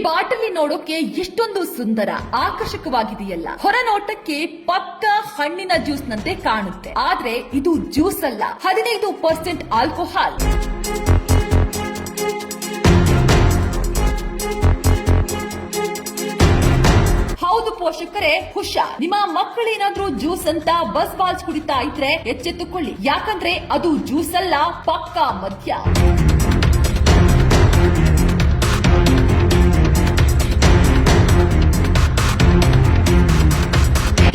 ಬಾಟಲಿ ನೋಡೋಕೆ ಎಷ್ಟೊಂದು ಸುಂದರ ಆಕರ್ಷಕವಾಗಿದೆಯಲ್ಲ. ಹೊರ ನೋಟಕ್ಕೆ ಪಕ್ಕ ಹಣ್ಣಿನ ಜ್ಯೂಸ್ ನಂತೆ ಕಾಣುತ್ತೆ, ಆದ್ರೆ ಇದು ಜ್ಯೂಸ್ ಅಲ್ಲ, 15% ಆಲ್ಕೋಹಾಲ್. ಹೌದು ಪೋಷಕರೇ, ಹುಷಾರ್. ನಿಮ್ಮ ಮಕ್ಕಳೇನಾದ್ರೂ ಜ್ಯೂಸ್ ಅಂತ ಬಸ್ ಬಾಲ್ಸ್ ಕುಡಿತಾ ಇದ್ರೆ ಎಚ್ಚೆತ್ತುಕೊಳ್ಳಿ, ಯಾಕಂದ್ರೆ ಅದು ಜ್ಯೂಸ್ ಅಲ್ಲ, ಪಕ್ಕಾ ಮದ್ಯ.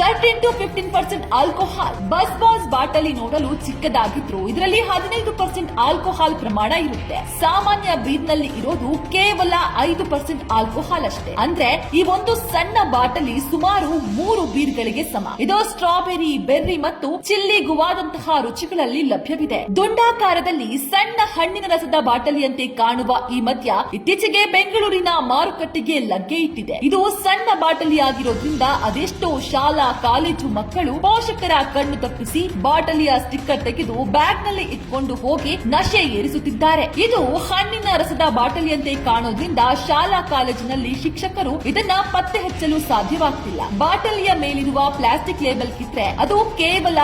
13 to 15% ಆಲ್ಕೋಹಾಲ್. ಬಸ್ ಬಾಸ್ ಬಾಟಲಿ ನೋಡಲು ಚಿಕ್ಕದಾಗಿದ್ರು ಇದರಲ್ಲಿ 15% ಆಲ್ಕೋಹಾಲ್ ಪ್ರಮಾಣ ಇರುತ್ತೆ. ಸಾಮಾನ್ಯ ಬೀರ್ನಲ್ಲಿ ಇರೋದು ಕೇವಲ 5% ಆಲ್ಕೋಹಾಲ್ ಅಷ್ಟೇ. ಅಂದ್ರೆ ಈ ಒಂದು ಸಣ್ಣ ಬಾಟಲಿ ಸುಮಾರು 3 ಬೀರ್ಗಳಿಗೆ ಸಮ. ಇದು ಸ್ಟ್ರಾಬೆರಿ, ಬೆರ್ರಿ ಮತ್ತು ಚಿಲ್ಲಿ ಗುವಾದಂತಹ ರುಚಿಗಳಲ್ಲಿ ಲಭ್ಯವಿದೆ. ದುಂಡಾಕಾರದಲ್ಲಿ ಸಣ್ಣ ಹಣ್ಣಿನ ರಸದ ಬಾಟಲಿಯಂತೆ ಕಾಣುವ ಈ ಮದ್ಯ ಇತ್ತೀಚೆಗೆ ಬೆಂಗಳೂರಿನ ಮಾರುಕಟ್ಟೆಗೆ ಲಗ್ಗೆ ಇಟ್ಟಿದೆ. ಇದು ಸಣ್ಣ ಬಾಟಲಿ ಆಗಿರೋದ್ರಿಂದ ಅದೆಷ್ಟೋ ಶಾಲಾ ಕಾಲೇಜು ಮಕ್ಕಳು ಪೋಷಕರ ಕಣ್ಣು ತಪ್ಪಿಸಿ ಬಾಟಲಿಯ ಸ್ಟಿಕ್ಕರ್ ತೆಗೆದು ಬ್ಯಾಗ್ ನಲ್ಲಿ ಇಟ್ಕೊಂಡು ಹೋಗಿ ನಶೆ ಏರಿಸುತ್ತಿದ್ದಾರೆ. ಇದು ಹಣ್ಣಿನ ರಸದ ಬಾಟಲಿಯಂತೆ ಕಾಣೋದ್ರಿಂದ ಶಾಲಾ ಕಾಲೇಜಿನಲ್ಲಿ ಶಿಕ್ಷಕರು ಇದನ್ನ ಪತ್ತೆ ಹಚ್ಚಲು ಸಾಧ್ಯವಾಗ್ತಿಲ್ಲ. ಬಾಟಲಿಯ ಮೇಲಿರುವ ಪ್ಲಾಸ್ಟಿಕ್ ಲೇಬಲ್ ಕಿತ್ರೆ ಅದು ಕೇವಲ